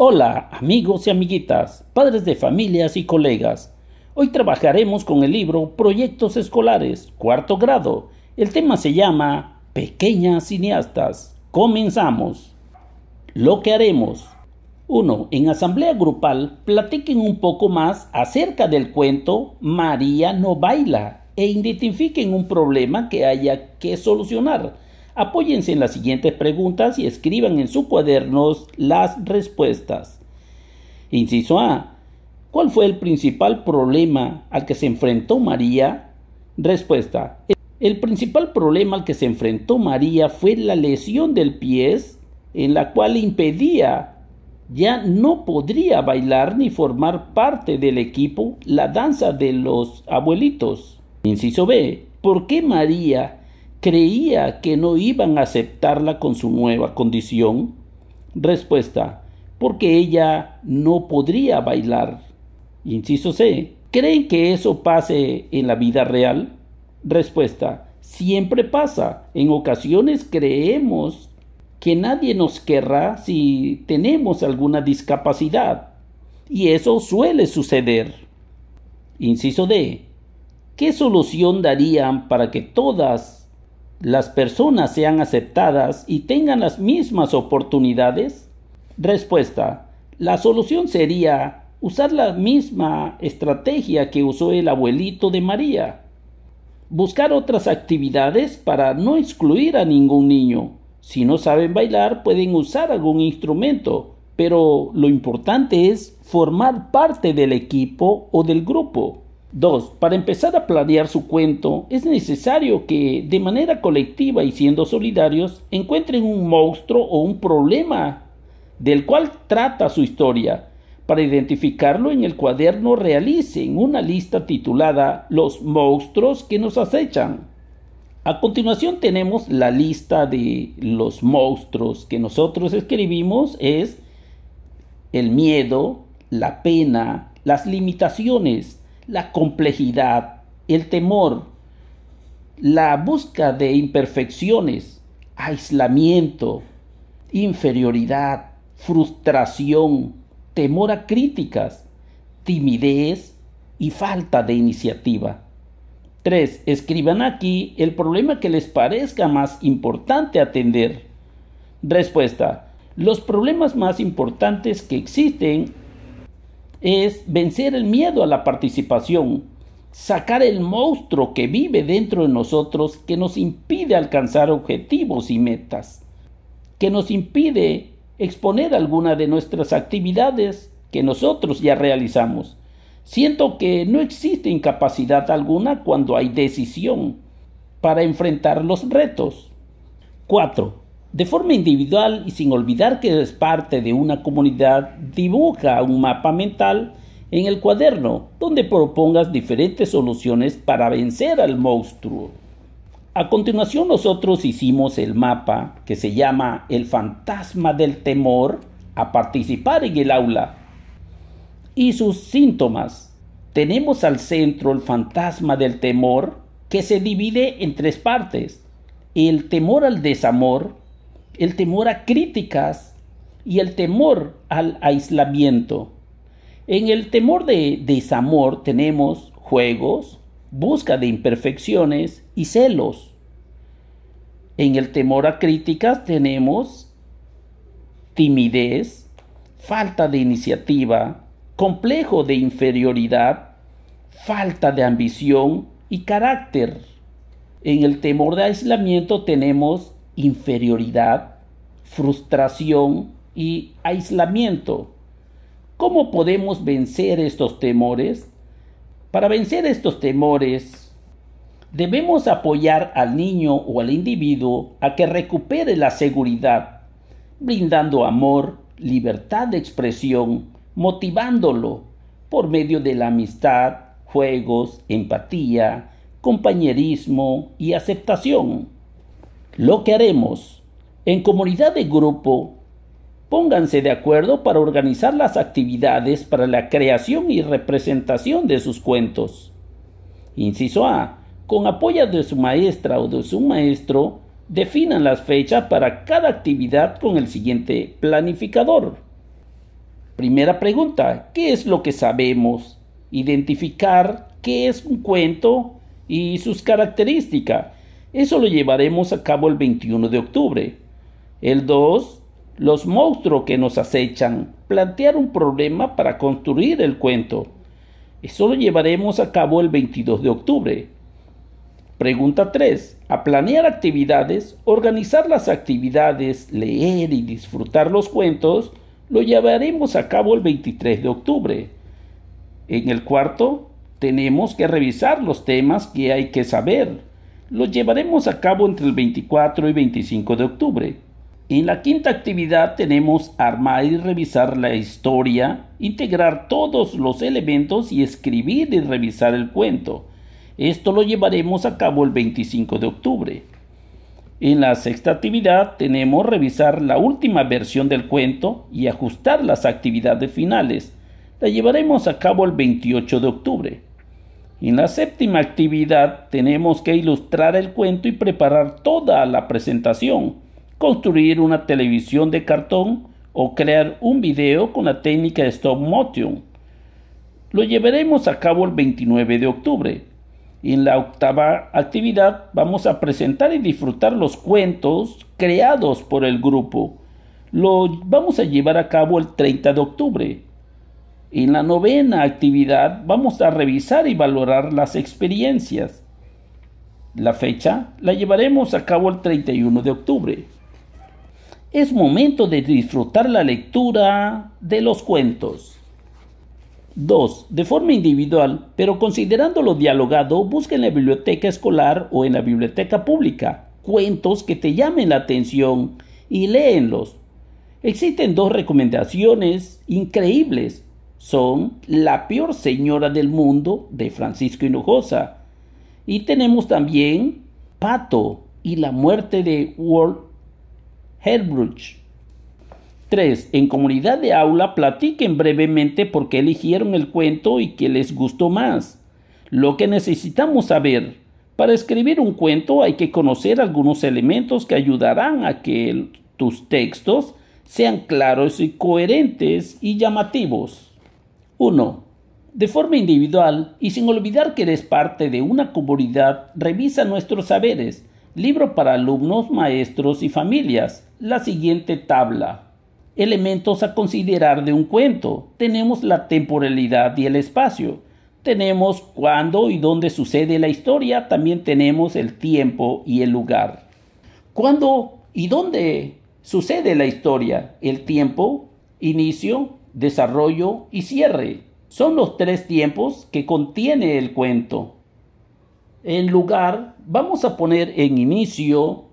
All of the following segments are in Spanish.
Hola amigos y amiguitas, padres de familias y colegas. Hoy trabajaremos con el libro Proyectos Escolares, cuarto grado. El tema se llama Pequeñas cineastas. Comenzamos. Lo que haremos. 1. En asamblea grupal, platiquen un poco más acerca del cuento María no baila e identifiquen un problema que haya que solucionar. Apóyense en las siguientes preguntas y escriban en sus cuadernos las respuestas. Inciso A. ¿Cuál fue el principal problema al que se enfrentó María? Respuesta. El principal problema al que se enfrentó María fue la lesión del pie, en la cual impedía, ya no podría bailar ni formar parte del equipo la danza de los abuelitos. Inciso B. ¿Por qué María creía que no iban a aceptarla con su nueva condición? Respuesta. Porque ella no podría bailar. Inciso C. ¿Creen que eso pase en la vida real? Respuesta. Siempre pasa. En ocasiones creemos que nadie nos querrá si tenemos alguna discapacidad. Y eso suele suceder. Inciso D. ¿Qué solución darían para que todas las personas sean aceptadas y tengan las mismas oportunidades? Respuesta. La solución sería usar la misma estrategia que usó el abuelito de María. Buscar otras actividades para no excluir a ningún niño. Si no saben bailar, pueden usar algún instrumento, pero lo importante es formar parte del equipo o del grupo. 2. Para empezar a planear su cuento, es necesario que, de manera colectiva y siendo solidarios, encuentren un monstruo o un problema del cual trata su historia. Para identificarlo, en el cuaderno realicen una lista titulada Los monstruos que nos acechan. A continuación tenemos la lista de los monstruos que nosotros escribimos. Es el miedo, la pena, las limitaciones, la complejidad, el temor, la búsqueda de imperfecciones, aislamiento, inferioridad, frustración, temor a críticas, timidez y falta de iniciativa. 3. Escriban aquí el problema que les parezca más importante atender. Respuesta. Los problemas más importantes que existen es vencer el miedo a la participación, sacar el monstruo que vive dentro de nosotros que nos impide alcanzar objetivos y metas, que nos impide exponer alguna de nuestras actividades que nosotros ya realizamos. Siento que no existe incapacidad alguna cuando hay decisión para enfrentar los retos. 4. De forma individual y sin olvidar que es parte de una comunidad, dibuja un mapa mental en el cuaderno donde propongas diferentes soluciones para vencer al monstruo. A continuación nosotros hicimos el mapa que se llama El fantasma del temor a participar en el aula y sus síntomas. Tenemos al centro el fantasma del temor, que se divide en 3 partes: el temor al desamor, el temor a críticas y el temor al aislamiento. En el temor de desamor tenemos juegos, busca de imperfecciones y celos. En el temor a críticas tenemos timidez, falta de iniciativa, complejo de inferioridad, falta de ambición y carácter. En el temor de aislamiento tenemos inferioridad, frustración y aislamiento. ¿Cómo podemos vencer estos temores? Para vencer estos temores, debemos apoyar al niño o al individuo a que recupere la seguridad, brindando amor, libertad de expresión, motivándolo por medio de la amistad, juegos, empatía, compañerismo y aceptación. Lo que haremos. En comunidad de grupo, pónganse de acuerdo para organizar las actividades para la creación y representación de sus cuentos. Inciso A. Con apoyo de su maestra o de su maestro, definan las fechas para cada actividad con el siguiente planificador. Primera pregunta, ¿qué es lo que sabemos? Identificar qué es un cuento y sus características. Eso lo llevaremos a cabo el 21 de octubre. El 2, los monstruos que nos acechan. Plantear un problema para construir el cuento. Eso lo llevaremos a cabo el 22 de octubre. Pregunta 3. A planear actividades, organizar las actividades, leer y disfrutar los cuentos, lo llevaremos a cabo el 23 de octubre. En el cuarto, tenemos que revisar los temas que hay que saber. Los llevaremos a cabo entre el 24 y 25 de octubre. En la quinta actividad tenemos armar y revisar la historia, integrar todos los elementos y escribir y revisar el cuento. Esto lo llevaremos a cabo el 25 de octubre. En la sexta actividad tenemos revisar la última versión del cuento y ajustar las actividades finales. La llevaremos a cabo el 28 de octubre. En la séptima actividad tenemos que ilustrar el cuento y preparar toda la presentación, construir una televisión de cartón o crear un video con la técnica de stop motion. Lo llevaremos a cabo el 29 de octubre. En la octava actividad vamos a presentar y disfrutar los cuentos creados por el grupo. Lo vamos a llevar a cabo el 30 de octubre. En la novena actividad vamos a revisar y valorar las experiencias. La fecha la llevaremos a cabo el 31 de octubre. Es momento de disfrutar la lectura de los cuentos. 2. De forma individual, pero considerándolo dialogado, busca en la biblioteca escolar o en la biblioteca pública cuentos que te llamen la atención y léenlos. Existen 2 recomendaciones increíbles. Son La peor señora del mundo, de Francisco Hinojosa. Y tenemos también Pato y la muerte de Walt Herbruch. 3. En comunidad de aula platiquen brevemente por qué eligieron el cuento y qué les gustó más. Lo que necesitamos saber. Para escribir un cuento hay que conocer algunos elementos que ayudarán a que tus textos sean claros y coherentes y llamativos. 1. De forma individual y sin olvidar que eres parte de una comunidad, revisa nuestros saberes. Libro para alumnos, maestros y familias. La siguiente tabla. Elementos a considerar de un cuento. Tenemos la temporalidad y el espacio. Tenemos cuándo y dónde sucede la historia. También tenemos el tiempo y el lugar. ¿Cuándo y dónde sucede la historia? El tiempo, inicio, desarrollo y cierre. Son los 3 tiempos que contiene el cuento. En lugar, vamos a poner en inicio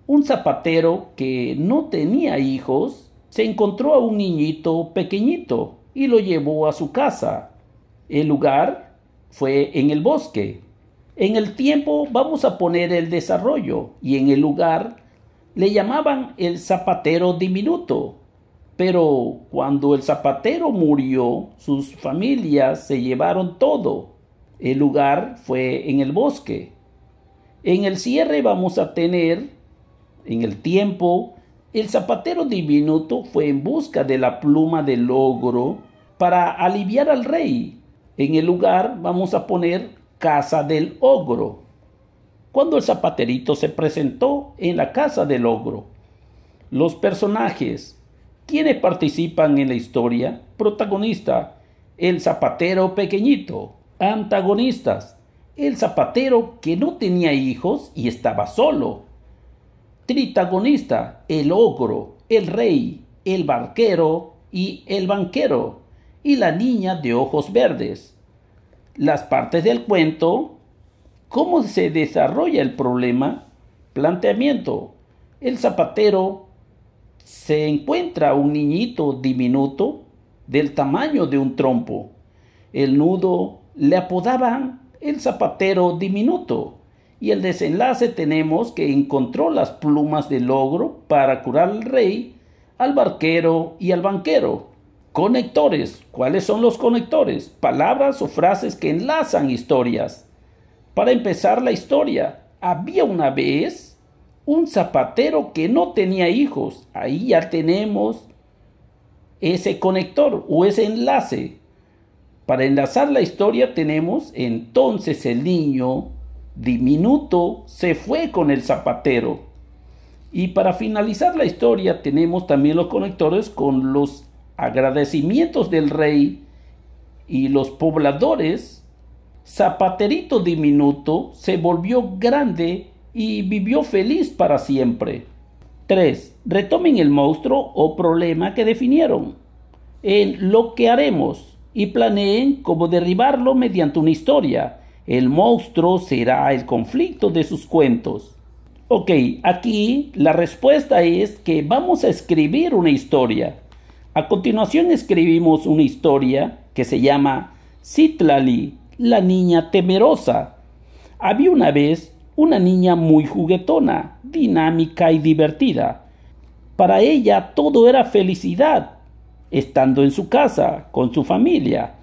un zapatero que no tenía hijos. Se encontró a un niñito pequeñito y lo llevó a su casa. El lugar fue en el bosque. En el tiempo vamos a poner el desarrollo y en el lugar le llamaban el zapatero diminuto. Pero cuando el zapatero murió, sus familias se llevaron todo. El lugar fue en el bosque. En el cierre vamos a tener, en el tiempo, el zapatero diminuto fue en busca de la pluma del ogro para aliviar al rey. En el lugar vamos a poner casa del ogro. Cuando el zapaterito se presentó en la casa del ogro. Los personajes. ¿Quiénes participan en la historia? Protagonista. El zapatero pequeñito. Antagonistas. El zapatero que no tenía hijos y estaba solo. Tritagonista, el ogro, el rey, el barquero y el banquero, y la niña de ojos verdes. Las partes del cuento. ¿Cómo se desarrolla el problema? Planteamiento. El zapatero se encuentra un niñito diminuto del tamaño de un trompo. El nudo le apodaban el zapatero diminuto. Y el desenlace tenemos que encontró las plumas del ogro para curar al rey, al barquero y al banquero. Conectores. ¿Cuáles son los conectores? Palabras o frases que enlazan historias. Para empezar la historia, había una vez un zapatero que no tenía hijos. Ahí ya tenemos ese conector o ese enlace. Para enlazar la historia tenemos: entonces el niño diminuto se fue con el zapatero. Y para finalizar la historia tenemos también los conectores con los agradecimientos del rey y los pobladores. Zapaterito diminuto se volvió grande y vivió feliz para siempre. 3. Retomen el monstruo o problema que definieron en lo que haremos y planeen cómo derribarlo mediante una historia. El monstruo será el conflicto de sus cuentos. Ok, aquí la respuesta es que vamos a escribir una historia. A continuación escribimos una historia que se llama Citlali, la niña temerosa. Había una vez una niña muy juguetona, dinámica y divertida. Para ella todo era felicidad, estando en su casa, con su familia,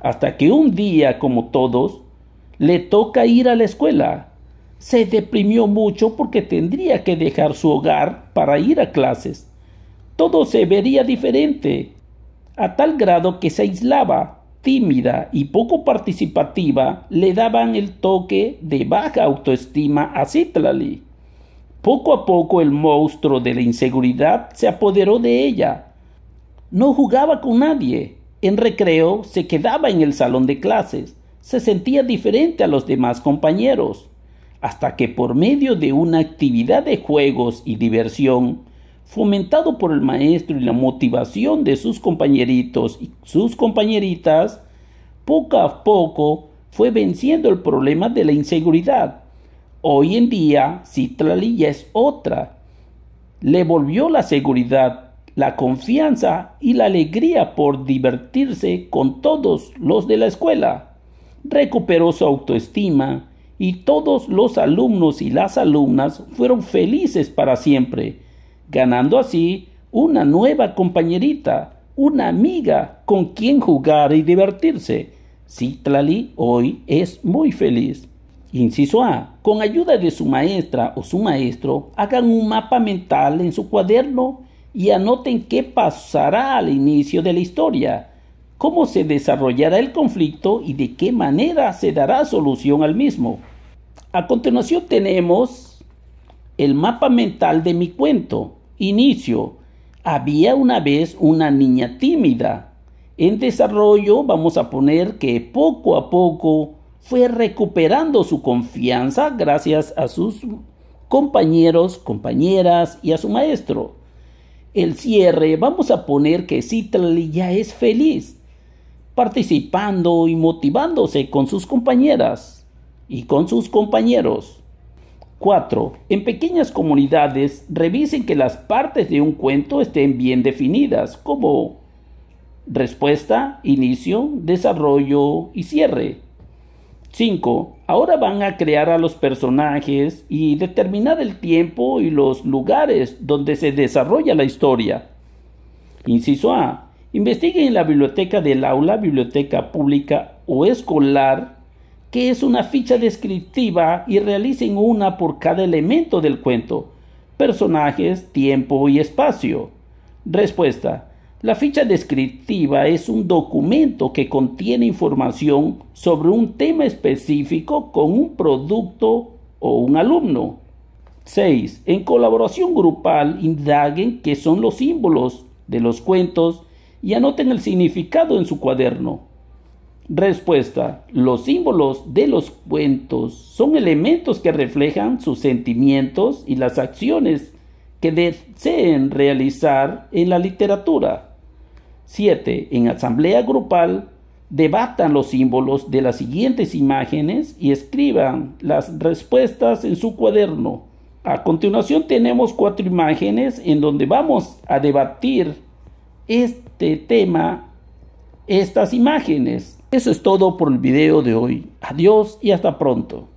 hasta que un día, como todos, le toca ir a la escuela. Se deprimió mucho porque tendría que dejar su hogar para ir a clases. Todo se vería diferente, a tal grado que se aislaba, tímida y poco participativa, le daban el toque de baja autoestima a Citlali. Poco a poco el monstruo de la inseguridad se apoderó de ella. No jugaba con nadie. En recreo se quedaba en el salón de clases. Se sentía diferente a los demás compañeros. Hasta que por medio de una actividad de juegos y diversión, fomentado por el maestro y la motivación de sus compañeritos y sus compañeritas, poco a poco fue venciendo el problema de la inseguridad. Hoy en día, Citlali ya es otra. Le volvió la seguridad, la confianza y la alegría por divertirse con todos los de la escuela. Recuperó su autoestima y todos los alumnos y las alumnas fueron felices para siempre, ganando así una nueva compañerita, una amiga con quien jugar y divertirse. Citlali hoy es muy feliz. Inciso A. Con ayuda de su maestra o su maestro, hagan un mapa mental en su cuaderno y anoten qué pasará al inicio de la historia, cómo se desarrollará el conflicto y de qué manera se dará solución al mismo. A continuación tenemos el mapa mental de mi cuento. Inicio. Había una vez una niña tímida. En desarrollo vamos a poner que poco a poco fue recuperando su confianza gracias a sus compañeros, compañeras y a su maestro. El cierre vamos a poner que Citlali ya es feliz, participando y motivándose con sus compañeras y con sus compañeros. 4. En pequeñas comunidades, revisen que las partes de un cuento estén bien definidas, como respuesta, inicio, desarrollo y cierre. 5. Ahora van a crear a los personajes y determinar el tiempo y los lugares donde se desarrolla la historia. Inciso A. Investiguen en la biblioteca del aula, biblioteca pública o escolar, qué es una ficha descriptiva y realicen una por cada elemento del cuento: personajes, tiempo y espacio. Respuesta. La ficha descriptiva es un documento que contiene información sobre un tema específico con un producto o un alumno. 6. En colaboración grupal, indaguen qué son los símbolos de los cuentos y anoten el significado en su cuaderno. Respuesta. Los símbolos de los cuentos son elementos que reflejan sus sentimientos y las acciones que deseen realizar en la literatura. 7. En asamblea grupal, debatan los símbolos de las siguientes imágenes y escriban las respuestas en su cuaderno. A continuación tenemos 4 imágenes en donde vamos a debatir este tema, estas imágenes. Eso es todo por el video de hoy. Adiós y hasta pronto.